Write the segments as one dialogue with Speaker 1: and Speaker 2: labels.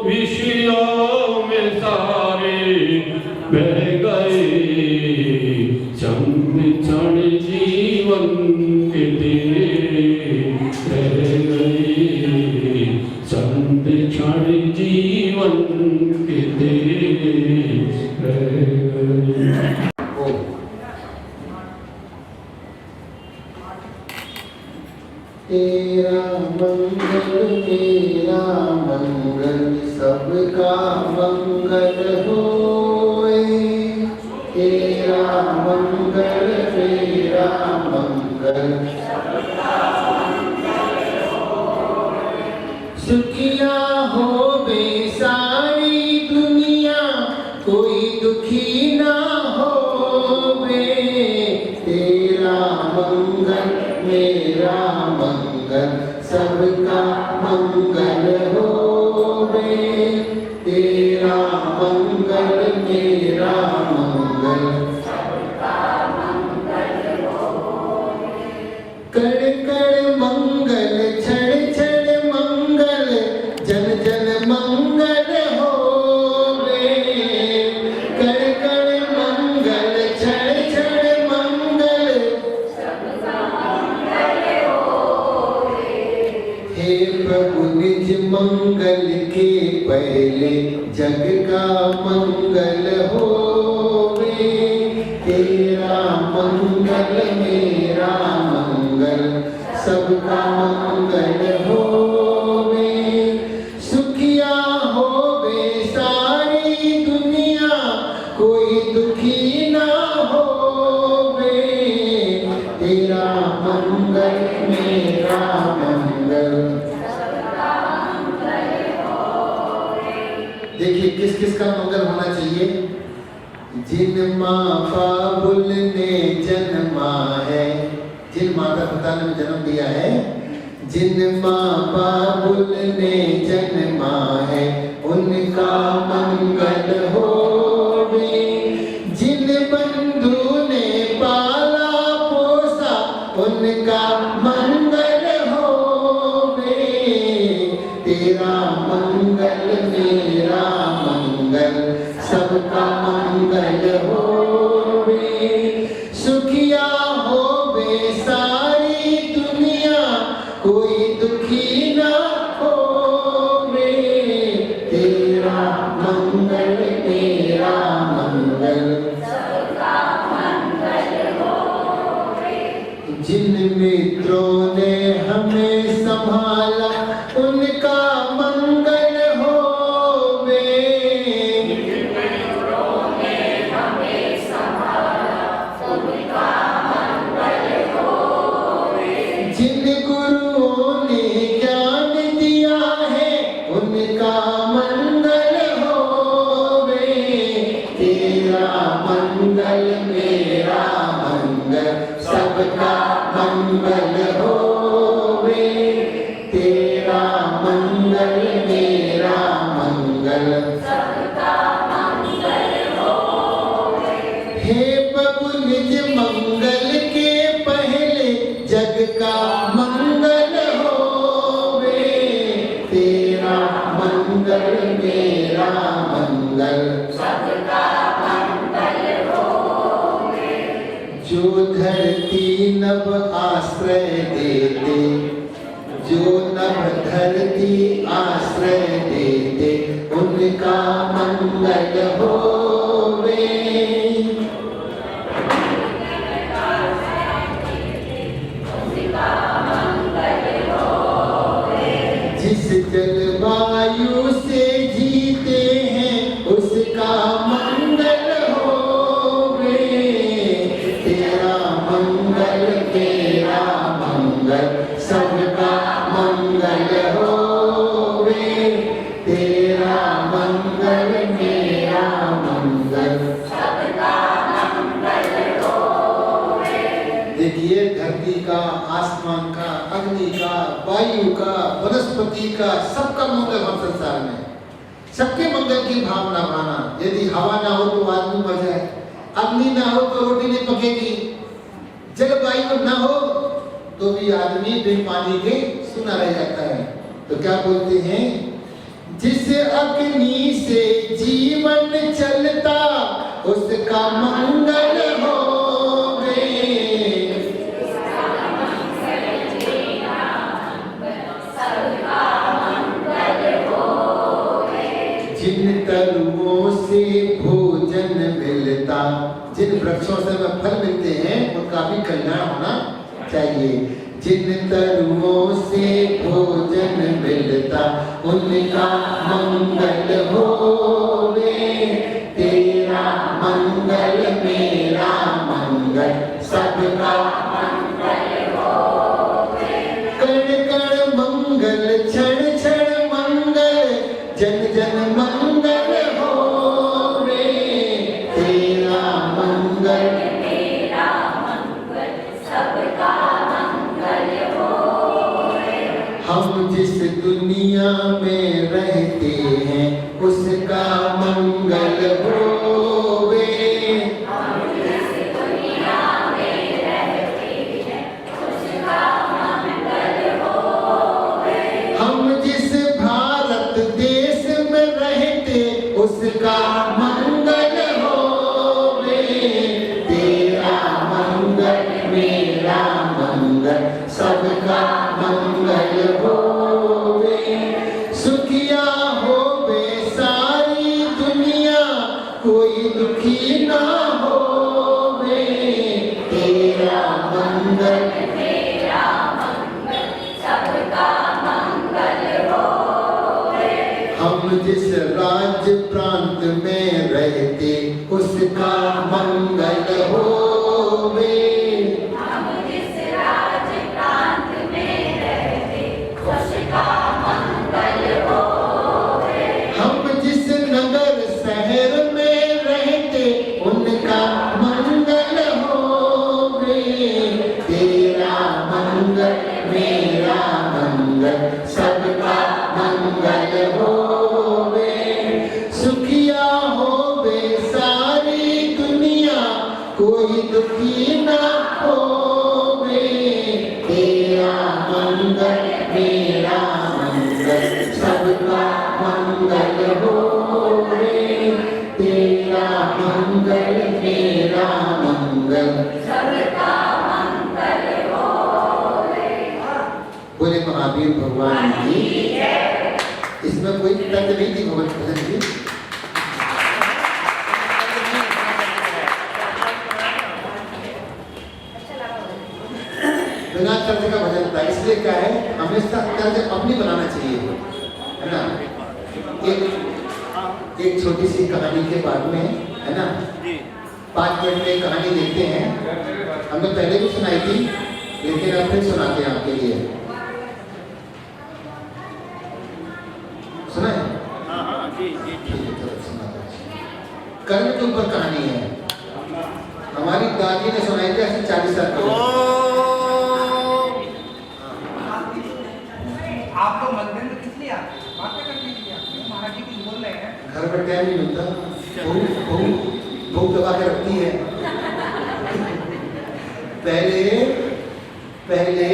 Speaker 1: विषयों में सारे बह गए तेरा मंगल मेरा मंगल सबका मंगल होए। तेरा मंगल मेरा मंगल सुखिया हो बे सारी दुनिया कोई दुखी ना होवे। तेरा मंगल मेरा मंगल सबका मंगल होवे। तेरा मंगल मेरा मंगल सबका मंगल होवे। कण कण मंगल क्षण क्षण मंगल जन जन मंगल होवे। कण कण मंगल क्षण क्षण मंगल सबका मंगल होवे। हे प्रभु निज मंगल के पहले जग का मंगल होवे। तेरा मंगल मेरा मंगल सबका मंगल होवे। सुखिया होवे सारी दुनिया कोई दुखी ना होवे। तेरा मंगल मेरा मंगल सबका मंगल होवे। देखिए किस किस का मंगल होना चाहिए। जिन माँ बाबुल ने जन्मा है, जिन माता पिता ने जन्म दिया है, जिन माँ बाबुल ने जन्मा है उनका मंगल होवे। जिन बंधु ने पाला पोसा उनका मंगल होवे। तेरा मंगल मेरा मंगल सबका मंगल होवे। सुखिया होवे सारी दुनिया कोई दुखी ना होवे। तेरा मंगल मेरा मंगल सबका मंगल होवे। जिन मित्रों ने हमें संभाला उनका मंगल होवे। जिन मित्रों ने हमें संभाला उनका मंगल होवे। जिन गुरुओं ने ज्ञान दिया है उनका मंगल होवे। तेरा मंगल मेरा मंगल सबका मंगल होवे। तेरा मंगल मेरा मंगल सबका मंगल होवे। हे प्रभु निज मंगल के पहले जग का मंगल होवे। तेरा मंगल मेरा मंगल सबका मंगल होवे। जो धरती नभ आश्रय देते, जो नभ धरती आश्रय देते उनका मंगल होवे। जिस जलवायु से जीते हैं उसका मंगल होवे। तेरा मंगल मेरा मंगल सबका मंगल होवे। तेरा मंगल मेरा मंगल सबका मंगल होवे। देखिए धरती का, आसमान का, अग्नि का, वायु का, वनस्पति का, सबका मंगल हम संसार में, सबके मंगल की भावना माना। यदि हवा ना हो तो आदमी मर जाए, अग्नि ना हो तो रोटी नहीं पकेगी, जलवायु ना हो तो भी आदमी बिन पानी के सूना रह जाता है। तो क्या बोलते हैं, जिस अग्नि से जीवन चलता उसका मंगल होवे। जिन तरुओं से भोजन वृक्षों से हमें फल मिलते हैं उनका भी कल्याण होना चाहिए। जिन तरुओं से भोजन मिलता उनका मंगल होवे, तेरा मंगल मेरा मंगल सबका मंगल होवे। कण कण मंगल क्षण क्षण मंगल जन जन मंगल होवे, तेरा मंगल मेरा मंगल सबका मंगल होवे। हम जिस दुनिया में रहते हैं उसका मंगल होवे, हम जिस दुनिया में रहते हैं उसका मंगल होवे। हम जिस भारत देश में रहते उसका मंगल होवे, तेरा मंगल मेरा मंगल सबका मंगल होवे। सुखिया होवे सारी दुनिया कोई दुखी ना होवे, तेरा मंगल मेरा मंगल सबका मंगल होवे। हम जिस राज्य प्रांत में रहते उसका मंगल होवे, हम जिस राज्य प्रांत में रहते उसका मंगल होवे। हम जिस नगर शहर में रहते उनका मंगल होवे, तेरा मंगल मेरा मंगल सबका मंगल होवे। सुखिया होवे सारी दुनिया कोई दुखी ना होवे, तेरा मंगल मेरा मंगल सबका मंगल होवे, तेरा मंगल मेरा मंगल सबका मंगल होवे। बोले महावीर भगवान की जय। इसमें कोई तंग नहीं थी भगवत भजन की। बिना तर्ज का भजन था, इसलिए क्या है हमेशा तर्ज अपनी बनाना चाहिए, है ना। एक छोटी सी कहानी के बाद में, है ना, 5 मिनट में कहानी देखते हैं। हमने पहले भी सुनाई थी लेकिन अब फिर सुनाते हैं आपके लिए। सुना है? कर्म के ऊपर कहानी है। हमारी दादी ने सुनाई थी ऐसे 40 साल पहले।
Speaker 2: आप तो मंदिर में किस लिए आते हैं? बातें करने के लिए आते हैं? महाराज जी कुछ बोल रहे हैं।
Speaker 1: घर पर टाइम नहीं मिलता, भूख दबा के रखती है। पहले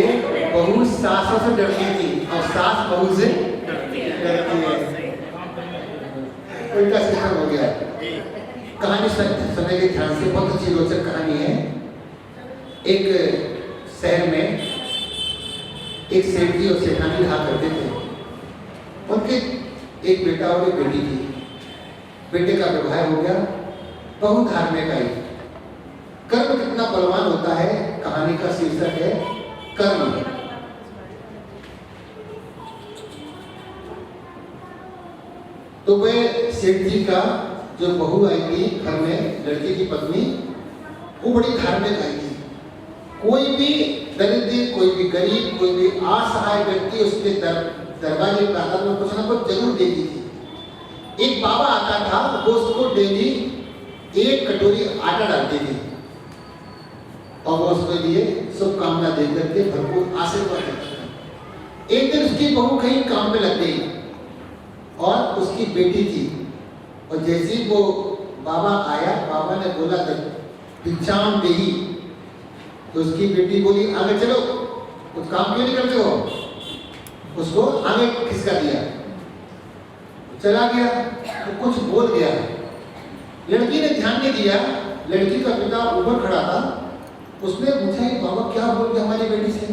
Speaker 1: बहू सासों से डरती थी और सास बहू से डरती है। उल्टा सिस्टम हो गया। कहानी सुनने के ध्यान से, बहुत अच्छी रोचक कहानी है। एक शहर में एक सेठ जी और सेठानी रहा करते थे। उनके एक बेटा और एक बेटी थी। बेटे का विवाह हो गया, बहू धार्मिक आई। कर्म कितना बलवान होता है, कहानी का शीर्षक है कर्म। तो वे सेठ जी का जो बहू आई थी घर में, लड़के की पत्नी, वो बड़ी धार्मिक आई थी। कोई भी दरिद्र, कोई भी गरीब, कोई भी असहाय व्यक्ति उसके दरवाजे प्रातः में कुछ ना कुछ जरूर देती थी। एक बाबा आता था, वो उसको डेली 1 कटोरी आटा डालती थी और वो उसके लिए शुभकामना देकर के भरपूर आशीर्वाद देता था। एक दिन उसकी बहू कहीं काम में लग गई और उसकी बेटी थी, और जैसे ही वो बाबा आया, बाबा ने बोला भिक्षाम देही, तो उसकी बेटी बोली आगे चलो, कुछ काम क्यों नहीं करते हो। उसको आगे खिसका दिया, चला गया तो कुछ बोल गया। लड़की ने ध्यान नहीं दिया, लड़की का पिता ऊपर खड़ा था, उसने पूछा कि बाबा क्या बोल गया हमारी बेटी से।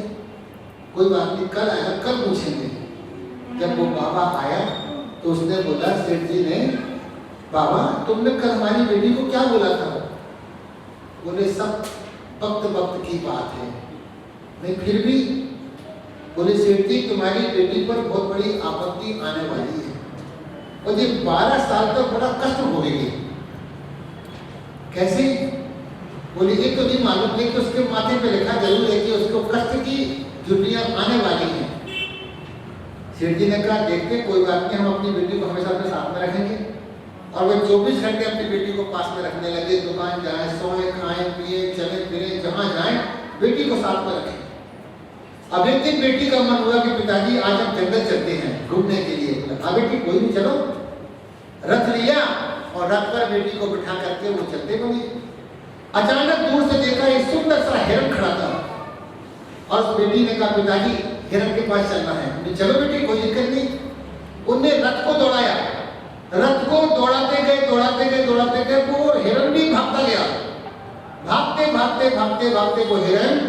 Speaker 1: कोई बात नहीं, कल आएगा, कल पूछेंगे। जब वो बाबा आया तो उसने बोला, सेठ जी ने, बाबा तुमने कल हमारी बेटी को क्या बोला था। बोले सब वक्त वक्त की बात है, नहीं फिर भी बोले सेठ जी तुम्हारी बेटी पर बहुत बड़ी आपत्ति आने वाली है और ये 12 साल तक बड़ा कष्ट भोगेगी। कैसे? बोले ये तो नहीं मालूम, लेकिन उसके माथे पे लिखा जरूर है कि उसको कष्ट की जुटियां आने वाली हैं। सेठ जी ने कहा देखते कोई बात नहीं, हम अपनी बेटी को हमेशा अपने साथ में रखेंगे। और वे 24 घंटे अपनी बेटी को पास में रखने लगे। दुकान जाए, सोए, खाएं, पिए, चले फिरे, जहां जाएं बेटी को साथ में रखें। अब एक दिन बेटी का मन हुआ कि पिताजी आज हम जंगल चलते हैं घूमने के लिए। हाँ बेटी कोई नहीं, चलो। रथ लिया और रथ पर बेटी को बिठा करके वो चलते बने। अचानक दूर से देखा एक सुंदर सा हिरण खड़ा था और उस बेटी ने कहा पिताजी हिरण के पास चलना है। चलो बेटी कोई दिक्कत नहीं। उनने रथ को दौड़ाया, रथ को दौड़ाते गए वो हिरण भी भागता गया। भागते वो हिरण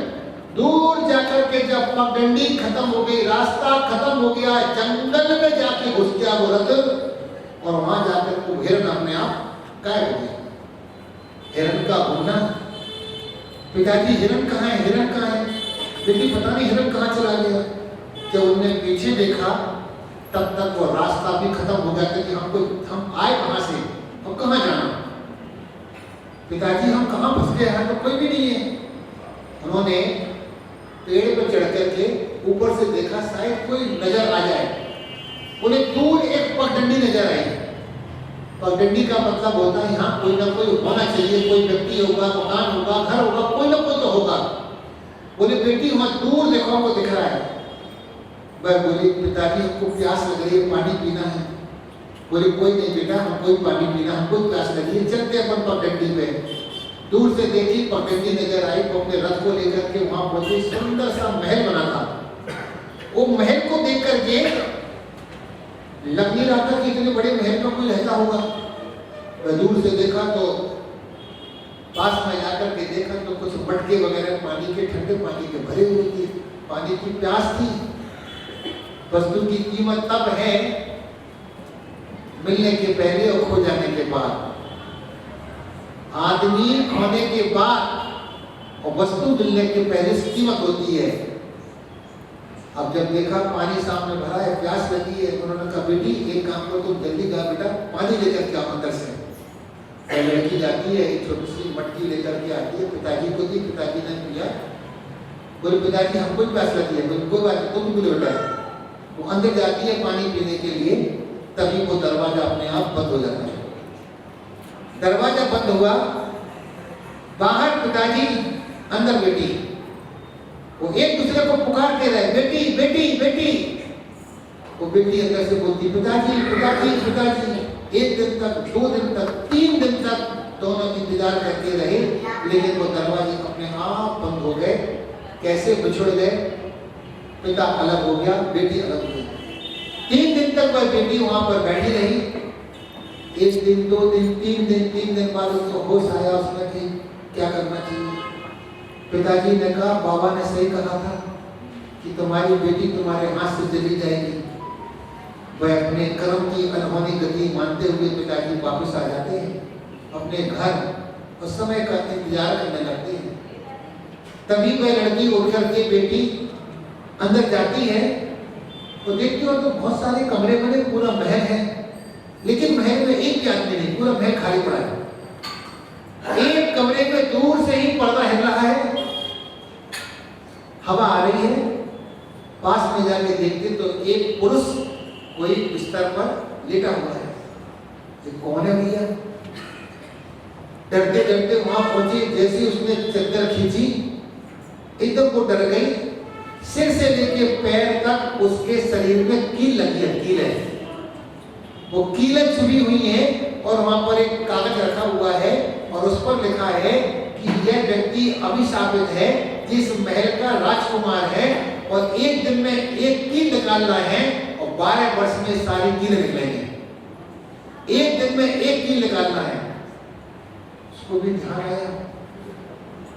Speaker 1: दूर जाकर के जब पगडंडी खत्म हो गई, रास्ता खत्म हो गया, जंगल में जाके घुस गया वो रथ और वहां जाकर वो हिरण अपने आप गायब हो गया। हिरण का घूमना, पिताजी हिरण कहाँ है? बेटी पता नहीं हिरण कहाँ चला गया। जब उन्होंने पीछे देखा तब तक वो रास्ता भी खत्म हो गया कि हम आए कहाँ से, हम कहाँ जाना। पिताजी हम कहाँ फंस गए हैं, तो कोई भी नहीं है। उन्होंने पेड़ पर चढ़ करके ऊपर से देखा शायद कोई नजर आ जाए। उन्हें दूर एक पगडंडी नजर आई। पगडंडी का मतलब होता है यहाँ कोई ना कोई होना चाहिए, कोई व्यक्ति होगा, मकान होगा, घर होगा, कोई ना कोई तो होगा। बोले बेटी वहां दूर देखो हमको दिख रहा है। वह बोली पिताजी हमको प्यास लग रही है, पानी पीना है। बोले कोई नहीं बेटा, हमको पानी पीना, हमको प्यास लगी है, चलते अपन पगडंडी पे। दूर से देखी पगडंडी नजर आई तो अपने रथ को लेकर के वहां पहुंचे। सुंदर सा महल बना था। वो महल को देख करके लग नहीं रहा था कि इतने बड़े महल में कोई रहता होगा। वह दूर से देखा तो पास में जाकर के देखा तो कुछ मटके वगैरह पानी के, ठंडे पानी के भरे हुए थे। पानी की प्यास थी। वस्तु की कीमत तब है मिलने के पहले और खो जाने के बाद। आदमी खोने के बाद और वस्तु मिलने के पहले इसकी कीमत होती है। अब जब देखा पानी सामने भरा है, प्यास लगी है, उन्होंने कहा बेटी एक काम करो, तुम जल्दी जा बेटा पानी लेकर के आओ अंदर से। लड़की जाती है, एक छोटी सी मटकी लेकर के आती है, पिताजी को दी, पिताजी ने पिया। बोले पिताजी हमको भी प्यास लगी है। बोले कोई बात नहीं, तुम भी बेटा। वो अंदर जाती है पानी पीने के लिए, तभी वो दरवाजा अपने आप बंद हो जाता है। दरवाजा बंद हुआ, बाहर पिताजी, अंदर बेटी। वो एक दूसरे को पुकारते रहे बेटी बेटी बेटी। वो बेटी अंदर से बोलती पिताजी पिताजी पिताजी। 1 दिन तक, 2 दिन तक, 3 दिन तक दोनों इंतजार करते रहे, लेकिन वो दरवाजे अपने आप बंद हो गए। कैसे बिछुड़ गए, पिता अलग हो गया, बेटी अलग हो गई। 3 दिन तक वह बेटी वहां पर बैठी रही। 1 दिन, 2 दिन, 3 दिन बाद उसको होश आया। उसने कि क्या करना चाहिए। पिताजी ने कहा बाबा ने सही कहा था कि तुम्हारी बेटी तुम्हारे हाथ से चली जाएगी। वह अपने कर्म की अनहोनी गति मानते हुए पिताजी वापस आ जाते हैं अपने घर और समय का इंतजार करने लगते हैं। तभी वह लड़की उठ करके बेटी अंदर जाती है तो देखती हो तो बहुत सारे कमरे बने, पूरा महल है, लेकिन महल में एक भी आदमी नहीं, पूरा महल खाली पड़ा है। एक कमरे में दूर से ही पर्दा हिल रहा है, हवा आ रही है। पास में जाके देखते तो एक पुरुष कोई बिस्तर पर लेटा हुआ है। ये कौन है भैया? डरते डरते वहां पहुंची। जैसे उसने चद्दर खींची एकदम वो डर गई। सिर से लेके पैर तक उसके शरीर में कील लगी है, कील है, वो कीलें चुभी हुई हैं और वहां पर एक कागज रखा हुआ है और उस पर लिखा है कि यह व्यक्ति अभिशापित है, जिस महल का राजकुमार है और 1 दिन में 1 कील निकालना है और 12 वर्ष में सारी कीलें निकलेंगी। 1 दिन में 1 कील निकालना है। उसको भी ध्यान आया।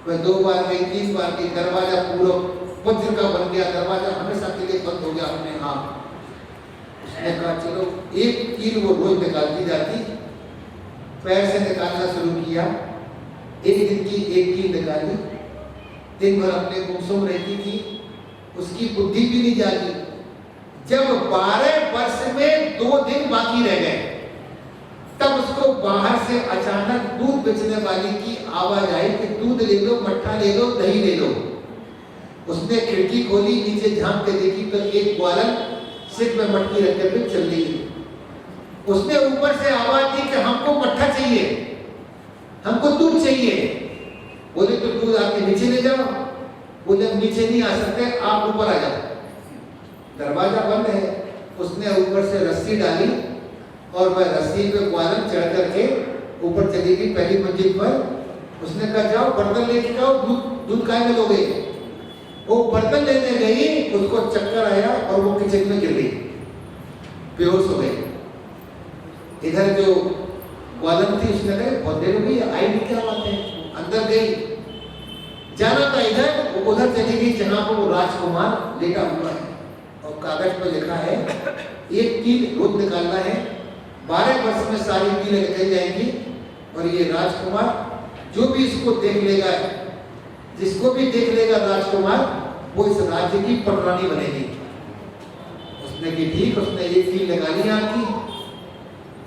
Speaker 1: वह 2 बार गई, 3 बार गई, दरवाजा पूरा वज्र का बन गया, दरवाजा हमेशा के लिए बंद हो गया अपने आप। उसने कहा चलो 1 कील वो रोज निकालती जाती। पैर से निकालना शुरू किया, एक दिन की एक कील निकाली, दिन भर अपने गुमसुम रहती थी, उसकी बुद्धि भी नहीं जागी। जब 12 वर्ष में 2 दिन बाकी रह गए, तब उसको बाहर से अचानक दूध बेचने वाली की आवाज आई कि दूध ले लो, मट्ठा ले लो, दही ले लो। उसने खिड़की खोली, नीचे झांक के देखी तो एक ग्वालन सिर में मटकी रखे हुए चल रही है। उसने ऊपर से आवाज दी कि हमको मट्ठा चाहिए, हमको दूध चाहिए। बोले तो दूध आके नीचे ले जाओ। बोले हम नीचे नहीं आ सकते, आप ऊपर आ जाओ, दरवाजा बंद है। उसने ऊपर से रस्सी डाली और वह रस्सी पे ग्वालन चढ़ करके ऊपर चली गई पहली मंजिल पर। उसने कहा जाओ बर्तन लेके जाओ, दूध काय में लोगे। वो बर्तन लेने गई, उसको चक्कर आया और वो किचन में गिर गई, बेहोश हो गई। इधर जो ग्वालन थी उसने कहा बहुत देर हो गई, आई नहीं, क्या बात है। अंदर गई, जाना था इधर, वो उधर चली गई जहां पर वो राजकुमार लेटा हुआ है और कागज पर लिखा है एक कील रोज निकालना है, 12 वर्ष में सारी कीलें निकल जाएंगी और ये राजकुमार जो भी इसको देख लेगा, जिसको भी देख लेगा राजकुमार, वो इस राज्य की पटरानी बनेगी। उसने की ठीक, उसने एक कील निकाली आग की,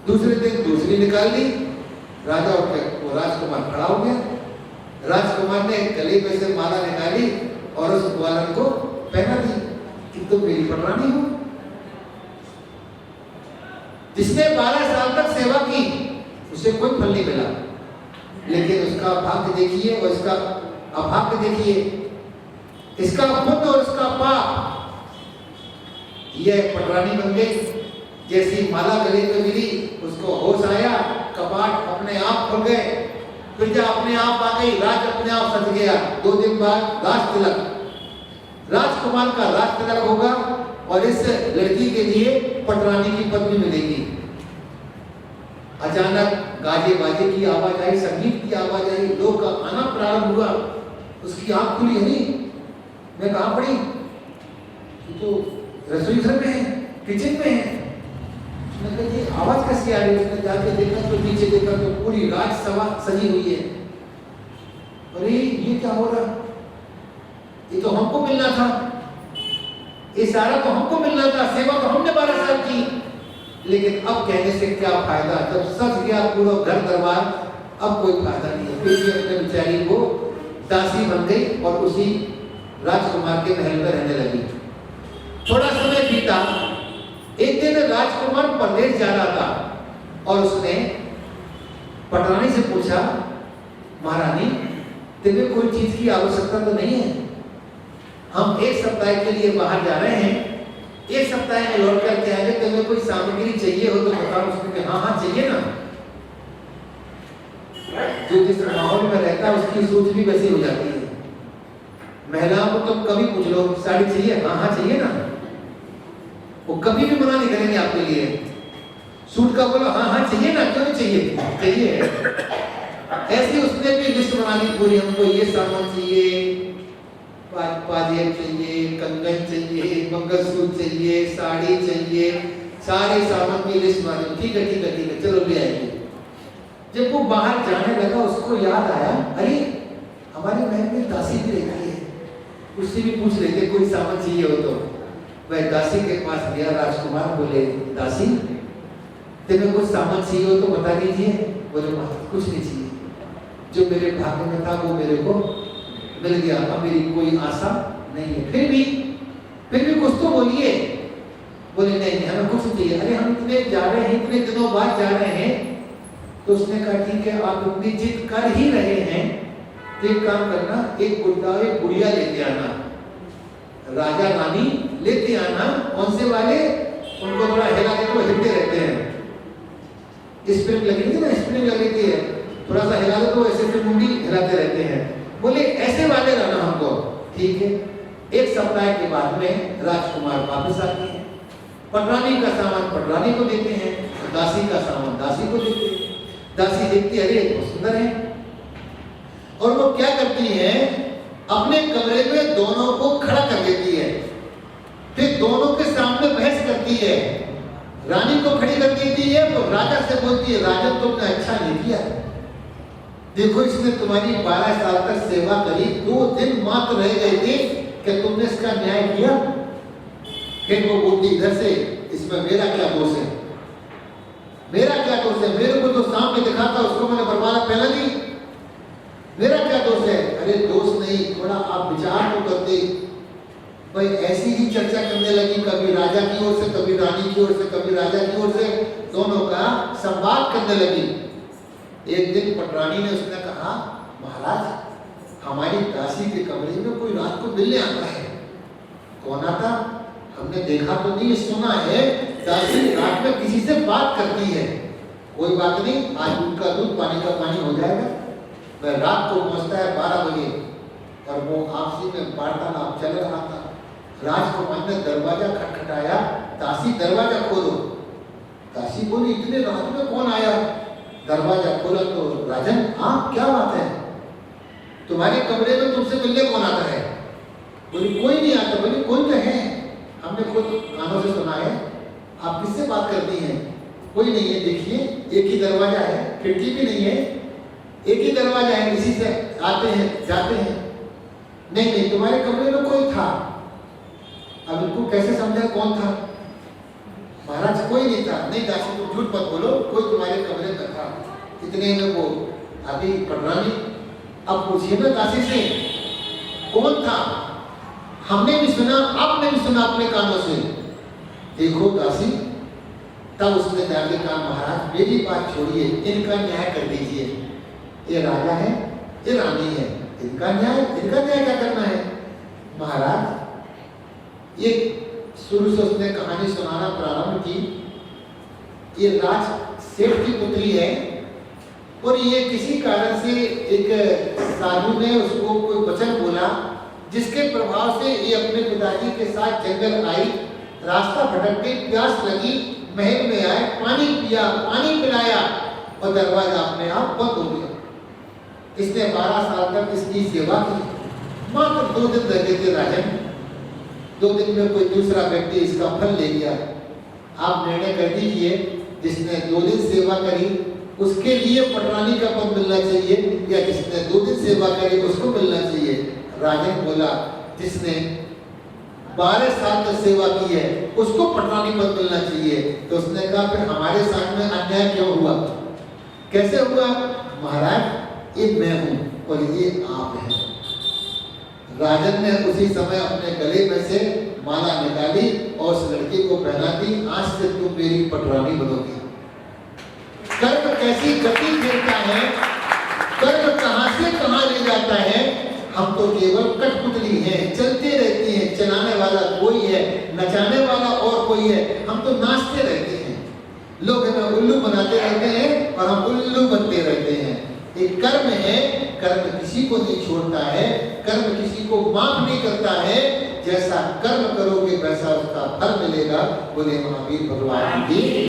Speaker 1: दूसरे दिन दूसरी निकाल ली। राजा उठ के वो राजकुमार खड़ा हो गया। राजकुमार ने गले में से माला निकाली और उस ग्वालन को पहना दी कि तुम मेरी पटरानी हो। जिसने 12 साल तक सेवा की उसे कोई फल नहीं मिला, लेकिन उसका भाग्य देखिए और इसका अभाग्य देखिए, इसका पुण्य और इसका पाप। यह पटरानी बन गई। जैसी माला गले में मिली उसको होश आया, कपाट अपने आप खुल गए, प्रजा अपने आप आ गई, राज अपने आप सज गया। 2 दिन बाद राज तिलक, राजकुमार का राज तिलक होगा और इस लड़की के लिए पटरानी की पदवी मिलेगी। अचानक गाजे बाजे की आवाज आई, संगीत की आवाज आई, लोग का आना प्रारंभ हुआ। उसकी आंख खुली, अरे मैं कहां पड़ी, तो रसोई घर में है, किचन में है। उसने कहा ये आवाज कैसी आ रही है। उसने जाके देखा तो नीचे देखा तो पूरी राजसभा सजी हुई है। अरे ये क्या हो रहा, ये तो हमको मिलना था, ये सारा तो हमको मिलना था, सेवा तो हमने 12 साल की। लेकिन अब कहने से क्या फायदा, जब सज गया पूरा घर दरबार, अब कोई फायदा नहीं है। फिर अपने बेचारी को दासी बन गई और उसी राजकुमार के महल में रहने लगी। थोड़ा समय बीता, एक दिन राजकुमार परदेश जा रहा था और उसने पटरानी से पूछा, महारानी तुम्हें कोई चीज की आवश्यकता तो नहीं है, हम 1 सप्ताह के लिए बाहर जा रहे हैं, 1 सप्ताह में लौट करके आएंगे, तुम्हें कोई सामग्री चाहिए हो तो बताओ। उसने कहा हाँ चाहिए ना। जो जिस माहौल में रहता है उसकी सोच भी वैसी हो जाती है। महिलाओं को तुम कभी पूछ लो साड़ी चाहिए, हाँ चाहिए ना, वो कभी भी मना नहीं करेंगे आपके लिए। सूट का बोलो हाँ चाहिए ना, क्यों नहीं चाहिए, चाहिए। ऐसी उसने भी लिस्ट बना दी पूरी, हमको ये सामान चाहिए, पाजेब चाहिए, कंगन चाहिए, मंगलसूत्र चाहिए, साड़ी चाहिए, सारे सामान की लिस्ट बना दी। ठीक है चलो ले आएंगे। जब वो बाहर जाने लगा उसको याद आया, अरे हमारे महल में दासी भी रहती है, उससे भी पूछ लेते कोई सामान चाहिए हो तो। वह दासी के पास गया। राजकुमार बोले, दासी तुम्हें कुछ सामान चाहिए हो तो बता दीजिए। बोले कुछ नहीं चाहिए, जो मेरे भाग्य में था वो मेरे को मिल गया, अब मेरी कोई आशा नहीं है। फिर भी कुछ तो बोलिए। बोले नहीं हमें कुछ नहीं चाहिए। अरे हम इतने जा रहे हैं, इतने दिनों बाद जा रहे हैं। तो उसने कहा ठीक है, आप अपनी जिद कर ही रहे हैं तो एक काम करना, एक गुड़िया लेते आना, राजा रानी लेते आना। कौन से वाले, उनको थोड़ा हिला के तो हिलते रहते हैं, स्प्रिंग लगी थी ना, स्प्रिंग लगी थी, थोड़ा सा हिला दो तो ऐसे फिर मुंडी हिलाते रहते हैं। बोले ऐसे वाले लाना हमको। ठीक है। 1 सप्ताह के बाद में राजकुमार वापस आते हैं, पटरानी का सामान पटरानी को देते हैं, दासी का सामान दासी को देते हैं। दासी देखती है अरे बहुत सुंदर है, और वो क्या करती है, अपने कमरे में दोनों को खड़ा कर देती है, फिर दोनों के सामने बहस करती है। रानी को खड़ी कर देती है तो राजा से बोलती है, राजा तुमने अच्छा नहीं किया, देखो इसने तुम्हारी 12 साल तक सेवा करी, 2 दिन मात्र रह गए थे कि तुमने इसका न्याय किया। फिर वो बोलती इधर से, इसमें मेरा क्या दोष है, मेरा क्या दोष है, मेरे को तो सामने दिखा था, उसको मैंने बरमाला पहना दी, मेरा क्या दोष है। अरे दोष नहीं, थोड़ा आप विचार तो करते। भाई ऐसी ही चर्चा करने लगी, कभी राजा की ओर से, कभी रानी की ओर से, कभी राजा की ओर से, दोनों का संवाद करने लगी। एक दिन पटरानी ने उसने कहा, महाराज हमारी दासी के कमरे में कोई रात को मिलने आता है। कौन आता? हमने देखा तो नहीं, सुना है दासी रात में किसी से बात करती है। कोई बात नहीं, आज दूध का दूध पानी का पानी हो जाएगा। वह रात को पहुंचता है 12 बजे और वो आपसी में वार्तालाप चल रहा था। राजकुमार ने दरवाजा खटखटाया, दासी दरवाजा खोलो। दासी बोली इतने रात में कौन आया? दरवाजा खोला तो राजन, हाँ क्या बात है, तुम्हारे कमरे में तुमसे मिलने कौन आता है? बोली कोई नहीं आता। बोली कोई तो है, हमने खुद कानों से सुना है, आप किससे बात करती हैं? कोई नहीं है, देखिए एक ही दरवाजा है, खिड़की भी नहीं है, एक ही दरवाजा है, इसी से आते हैं जाते हैं। नहीं नहीं, तुम्हारे कमरे में कोई था। अब इनको कैसे समझा कौन था? महाराज कोई नहीं था। नहीं दासी तुम झूठ मत बोलो, कोई तुम्हारे कमरे में था। इतने में वो अभी पटरानी, अब पूछिए ना दासी से कौन था? हमने भी सुना, आपने भी सुना अपने कानों से। देखो दासी, तब उसने जाके कहा महाराज मेरी बात छोड़िए, इनका न्याय कर दीजिए। ये राजा है, ये रानी है, इनका न्याय क्या करना है? महाराज ये शुरू से उसने कहानी सुनाना प्रारंभ की। ये राज सेठ की पुत्री है और ये किसी कारण से एक साधु ने उसको कोई वचन बोला, जिसके प्रभाव से ये अपने पिताजी के साथ जंगल आई। रास्ता भटक गई, प्यास लगी, महल में आए, पानी पिया, पानी पिलाया और दरवाजा अपने आप बंद हो गया। इसने 12 साल तक इसकी सेवा की। मात्र 2 दिन रह गए थे राजन। 2 दिन में कोई दूसरा व्यक्ति इसका फल ले गया। आप निर्णय कर दीजिए, जिसने 2 दिन सेवा करी उसके लिए पटरानी का पद मिलना चाहिए या जिसने 2 दिन सेवा करी उसको मिलना चाहिए? राजन बोला जिसने 12 साल तक सेवा की है उसको पटरानी पद मिलना चाहिए। तो उसने कहा फिर हमारे साथ में अन्याय क्यों हुआ? कैसे हुआ? महाराज ये मैं हूं और ये आप हैं। राजन ने उसी समय अपने गले में से माला निकाली और उस लड़की को पहना दी। आज से तुम मेरी पटरानी बनोगी। कर्म कैसी गति देता है, कर्म कहां से कहां ले जाता है। हम तो केवल कठपुतली हैं, चलते रहते हैं, चलाने वाला कोई है, नचाने वाला और कोई है, हम तो नाचते रहते हैं। लोग हमें उल्लू बनाते रहते हैं और हम उल्लू बनते रहते हैं। एक कर्म है, कर्म किसी को नहीं छोड़ता है, कर्म किसी को माफ नहीं करता है। जैसा कर्म करोगे वैसा उसका फल मिलेगा। बोले महावीर भगवान की।